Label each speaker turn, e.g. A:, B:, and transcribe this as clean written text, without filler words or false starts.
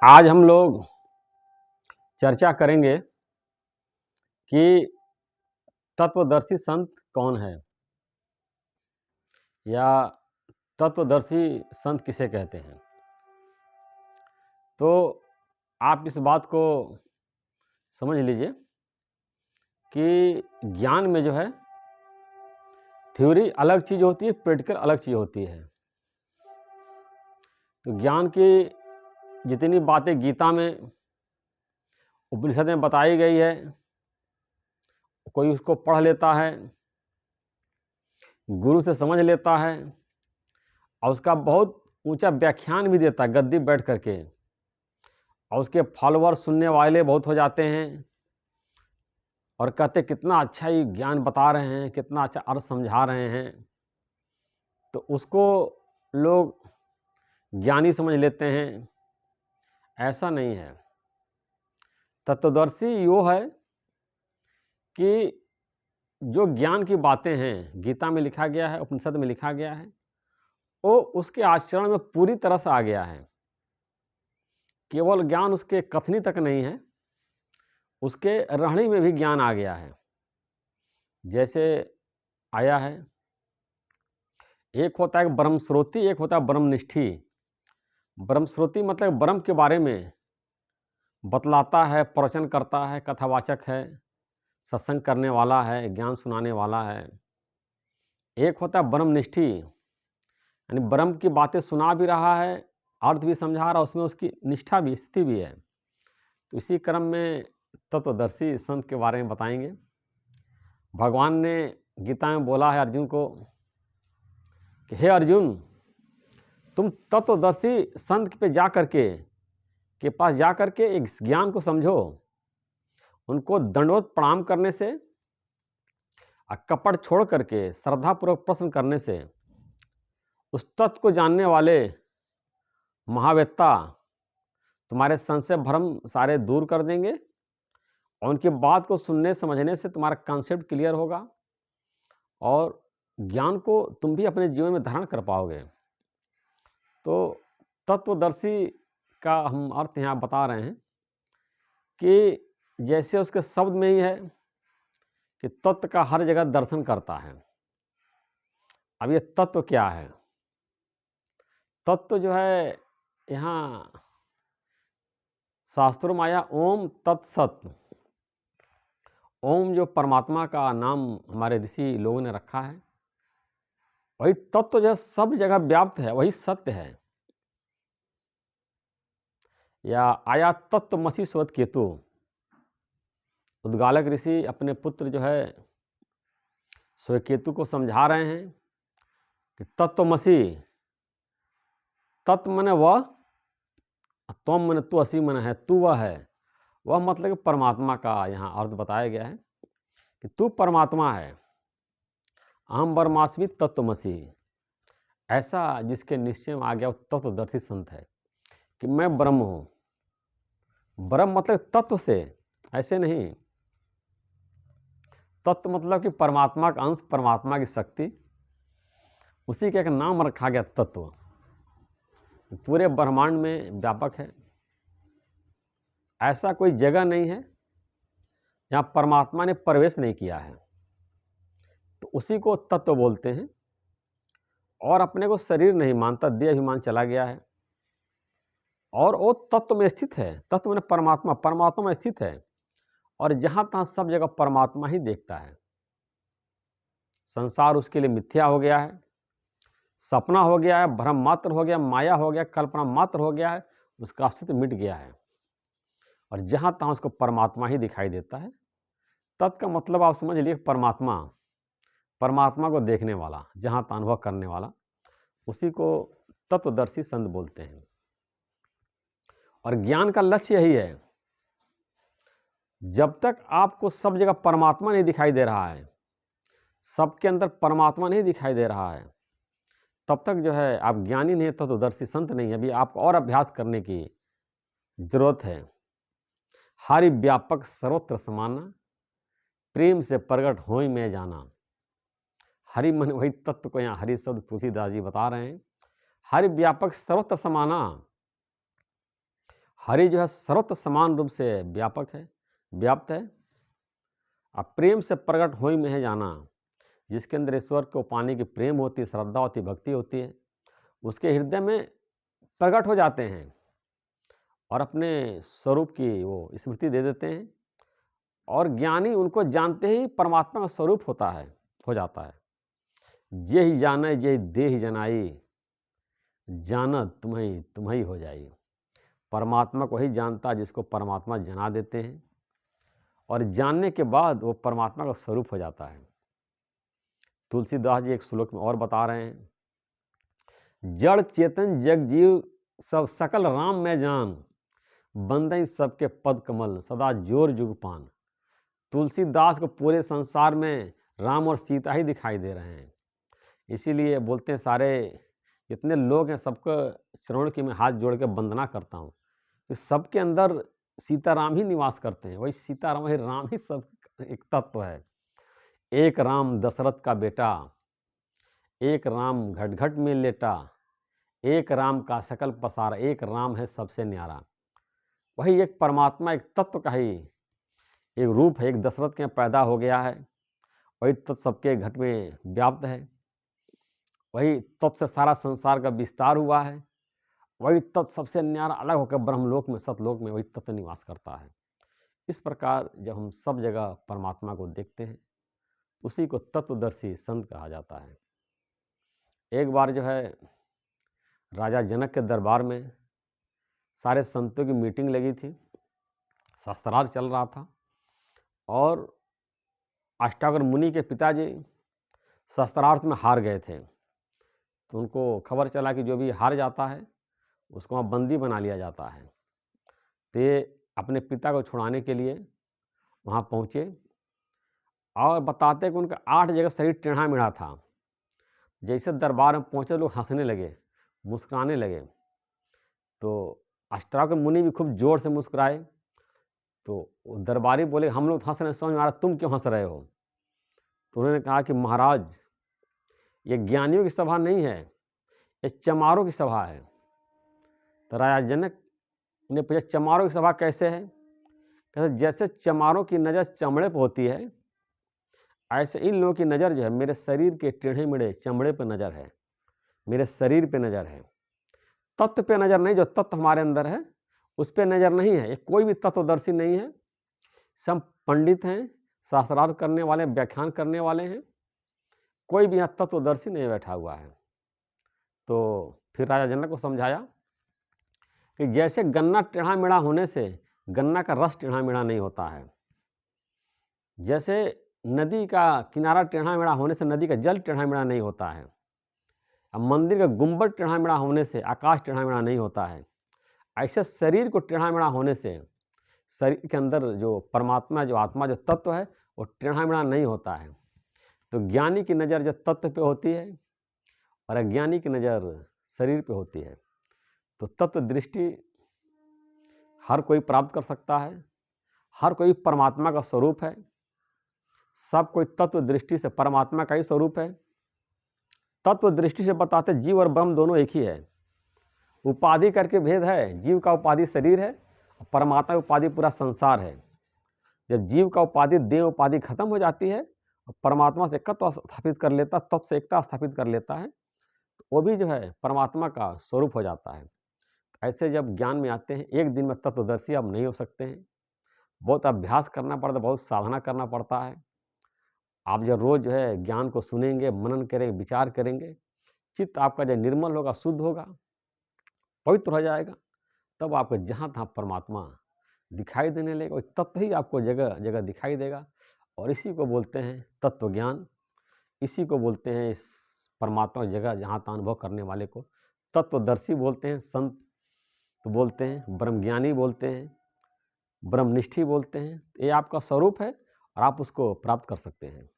A: आज हम लोग चर्चा करेंगे कि तत्वदर्शी संत कौन है या तत्वदर्शी संत किसे कहते हैं। तो आप इस बात को समझ लीजिए कि ज्ञान में जो है थ्योरी अलग चीज़ होती है, प्रैक्टिकल अलग चीज़ होती है। तो ज्ञान की जितनी बातें गीता में उपनिषद में बताई गई है, कोई उसको पढ़ लेता है, गुरु से समझ लेता है और उसका बहुत ऊंचा व्याख्यान भी देता है गद्दी बैठ करके, और उसके फॉलोअर सुनने वाले बहुत हो जाते हैं और कहते कितना अच्छा ही ज्ञान बता रहे हैं, कितना अच्छा अर्थ समझा रहे हैं। तो उसको लोग ज्ञानी समझ लेते हैं। ऐसा नहीं है। तत्वदर्शी यो है कि जो ज्ञान की बातें हैं, गीता में लिखा गया है, उपनिषद में लिखा गया है, वो उसके आचरण में पूरी तरह से आ गया है। केवल ज्ञान उसके कथनी तक नहीं है, उसके रहणी में भी ज्ञान आ गया है। जैसे आया है, एक होता है ब्रह्मश्रोती, एक होता है ब्रह्मनिष्ठी। ब्रह्मश्रोती मतलब ब्रह्म के बारे में बतलाता है, प्रवचन करता है, कथावाचक है, सत्संग करने वाला है, ज्ञान सुनाने वाला है। एक होता है ब्रह्मनिष्ठी, यानी ब्रह्म की बातें सुना भी रहा है, अर्थ भी समझा रहा, उसमें उसकी निष्ठा भी, स्थिति भी है। तो इसी क्रम में तत्वदर्शी संत के बारे में बताएंगे। भगवान ने गीता में बोला है अर्जुन को कि हे अर्जुन, तुम तत्वदर्शी संत पे जा करके के पास जा करके एक ज्ञान को समझो। उनको दंडवत प्रणाम करने से और कपट छोड़ करके श्रद्धापूर्वक प्रश्न करने से उस तत्व को जानने वाले महावेत्ता तुम्हारे संशय भ्रम सारे दूर कर देंगे और उनकी बात को सुनने समझने से तुम्हारा कॉन्सेप्ट क्लियर होगा और ज्ञान को तुम भी अपने जीवन में धारण कर पाओगे। तो तत्वदर्शी का हम अर्थ यहाँ बता रहे हैं कि जैसे उसके शब्द में ही है कि तत्व का हर जगह दर्शन करता है। अब ये तत्व क्या है? तत्व जो है यहाँ शास्त्रों में आया ओम तत्सत। ओम जो परमात्मा का नाम हमारे ऋषि लोगों ने रखा है, वही तत्व जो सब जगह व्याप्त है, वही सत्य है। या आया तत्वमसि श्वेत केतु। उद्गालक ऋषि अपने पुत्र जो है श्वेत केतु को समझा रहे हैं कि तत्वमसि, तत्व मने वह, त्वम मने तू, असी मने है, तू वह है। वह मतलब कि परमात्मा का यहाँ अर्थ बताया गया है कि तू परमात्मा है। अहम ब्रह्मास्मि तत्वमसि, ऐसा जिसके निश्चय में आ गया वो तत्वदर्शी संत है कि मैं ब्रह्म हूँ। ब्रह्म मतलब तत्व से, ऐसे नहीं। तत्व मतलब कि परमात्मा का अंश, परमात्मा की शक्ति, उसी का एक नाम रखा गया तत्व। पूरे ब्रह्मांड में व्यापक है। ऐसा कोई जगह नहीं है जहाँ परमात्मा ने प्रवेश नहीं किया है। तो उसी को तत्व बोलते हैं। और अपने को शरीर नहीं मानता, देह अभिमान चला गया है और वो तत्व में स्थित है। तत्व में परमात्मा, परमात्मा में स्थित है और जहाँ तहाँ सब जगह परमात्मा ही देखता है। संसार उसके लिए मिथ्या हो गया है, सपना हो गया है, भ्रम मात्र हो गया, माया हो गया, कल्पना मात्र हो गया है, उसका अस्तित्व मिट गया है और जहाँ तहाँ उसको परमात्मा ही दिखाई देता है। तत् का मतलब आप समझ लीजिए परमात्मा, परमात्मा को देखने वाला, जहाँ तहाँ अनुभव करने वाला, उसी को तत्वदर्शी संत बोलते हैं। और ज्ञान का लक्ष्य यही है, जब तक आपको सब जगह परमात्मा नहीं दिखाई दे रहा है, सबके अंदर परमात्मा नहीं दिखाई दे रहा है, तब तक जो है आप ज्ञानी नहीं, तत्वदर्शी संत नहीं। अभी आपको और अभ्यास करने की जरूरत है। हरि व्यापक सर्वत्र समाना, प्रेम से प्रगट होई में जाना। हरि मन वही तत्व को यहाँ हरि शब्द तुलसीदास जी बता रहे हैं। हरि व्यापक सर्वत्र समाना, हरि जो है सर्वत्र समान रूप से व्यापक है, व्याप्त है। अब प्रेम से प्रकट होई में है जाना, जिसके अंदर ईश्वर को पाने की प्रेम होती है, श्रद्धा होती है, भक्ति होती है, उसके हृदय में प्रकट हो जाते हैं और अपने स्वरूप की वो स्मृति दे देते हैं। और ज्ञानी उनको जानते ही परमात्मा का स्वरूप होता है, हो जाता है। जे ही जाने जे दे ही जनाई, जानत तुम्हें तुम्हें हो जाई। परमात्मा को ही जानता जिसको परमात्मा जना देते हैं, और जानने के बाद वो परमात्मा का स्वरूप हो जाता है। तुलसीदास जी एक श्लोक में और बता रहे हैं, जड़ चेतन जग जीव सब सकल राम में जान, बंदई सबके पद कमल सदा जोर जुग पान। तुलसीदास को पूरे संसार में राम और सीता ही दिखाई दे रहे हैं। इसीलिए बोलते हैं सारे जितने लोग हैं सबको चरणों की मैं हाथ जोड़ के वंदना करता हूँ कि सबके अंदर सीताराम ही निवास करते हैं। वही सीताराम, वही राम ही सब एक तत्व है। एक राम दशरथ का बेटा, एक राम घट घट में लेटा, एक राम का सकल पसारा, एक राम है सबसे न्यारा। वही एक परमात्मा, एक तत्व का ही एक रूप है। एक दशरथ के यहाँ पैदा हो गया है, वही तत्व सबके घट में व्याप्त है। वही तत्व से सारा संसार का विस्तार हुआ है। वही तत्व सबसे न्यारा अलग होकर ब्रह्मलोक में, सतलोक में वही तत्व निवास करता है। इस प्रकार जब हम सब जगह परमात्मा को देखते हैं, उसी को तत्वदर्शी संत कहा जाता है। एक बार जो है राजा जनक के दरबार में सारे संतों की मीटिंग लगी थी, शास्त्रार्थ चल रहा था, और अष्टावक्र मुनि के पिताजी शास्त्रार्थ में हार गए थे। तो उनको खबर चला कि जो भी हार जाता है उसको वहाँ बंदी बना लिया जाता है। तो ये अपने पिता को छुड़ाने के लिए वहाँ पहुँचे, और बताते कि उनका 8 जगह शरीर टेढ़ा मेढ़ा था। जैसे दरबार में पहुँचे लोग हंसने लगे, मुस्कुराने लगे। तो अष्टावक्र मुनि भी खूब जोर से मुस्कुराए। तो दरबारी बोले, हम लोग हंस रहे हैं, समझ में आ रहा, तुम क्यों हंस रहे हो? तो उन्होंने कहा कि महाराज, ये ज्ञानियों की सभा नहीं है, ये चमारों की सभा है। तो राजा जनक ने पूछा, चमारों की सभा कैसे है? कहते जैसे चमारों की नज़र चमड़े पर होती है, ऐसे इन लोगों की नज़र जो है मेरे शरीर के टेढ़े मेढ़े चमड़े पर नज़र है, मेरे शरीर पे नज़र है। तत्व पे नज़र नहीं, जो तत्व हमारे अंदर है उस पे नज़र नहीं है। ये कोई भी तत्वदर्शी नहीं है। सब पंडित हैं, शास्त्रार्थ करने वाले, व्याख्यान करने वाले हैं, कोई भी यहाँ तत्वदर्शी नहीं बैठा हुआ है। तो फिर राजा जनक को समझाया कि जैसे गन्ना टेढ़ा मेढ़ा होने से गन्ना का रस टेढ़ा मेढ़ा नहीं होता है, जैसे नदी का किनारा टेढ़ा मेढ़ा होने से नदी का जल टेढ़ा मेढ़ा नहीं होता है, अब मंदिर का गुंबद टेढ़ा मेढ़ा होने से आकाश टेढ़ा मेढ़ा नहीं होता है, ऐसे शरीर को टेढ़ा मेढ़ा होने से शरीर के अंदर जो परमात्मा, जो आत्मा, जो तत्व है वो टेढ़ा मेढ़ा नहीं होता है। तो ज्ञानी की नज़र जो तत्व पे होती है और अज्ञानी की नज़र शरीर पे होती है। तो तत्व दृष्टि हर कोई प्राप्त कर सकता है, हर कोई परमात्मा का स्वरूप है। सब कोई तत्व दृष्टि से परमात्मा का ही स्वरूप है। तत्व दृष्टि से बताते जीव और ब्रह्म दोनों एक ही है। उपाधि करके भेद है, जीव का उपाधि शरीर है, परमात्मा उपाधि पूरा संसार है। जब जीव का उपाधि देह उपाधि खत्म हो जाती है और परमात्मा से एकत्व स्थापित कर लेता, तत्व से एकता स्थापित कर लेता है, तो वो भी जो है परमात्मा का स्वरूप हो जाता है। ऐसे जब ज्ञान में आते हैं, एक दिन में तत्वदर्शी अब नहीं हो सकते हैं, बहुत अभ्यास करना पड़ता है, बहुत साधना करना पड़ता है। आप जब रोज़ जो है ज्ञान को सुनेंगे, मनन करेंगे, विचार करेंगे, चित्त आपका जब निर्मल होगा, शुद्ध होगा, पवित्र हो जाएगा, तब आपको जहाँ तहाँ परमात्मा दिखाई देने लगेगा। तत्व ही आपको जगह जगह दिखाई देगा, और इसी को बोलते हैं तत्व ज्ञान। इसी को बोलते हैं इस परमात्मा जगह जहाँ तहाँ अनुभव करने वाले को तत्वदर्शी बोलते हैं, संत तो बोलते हैं, ब्रह्मज्ञानी बोलते हैं, ब्रह्मनिष्ठी बोलते हैं। ये आपका स्वरूप है और आप उसको प्राप्त कर सकते हैं।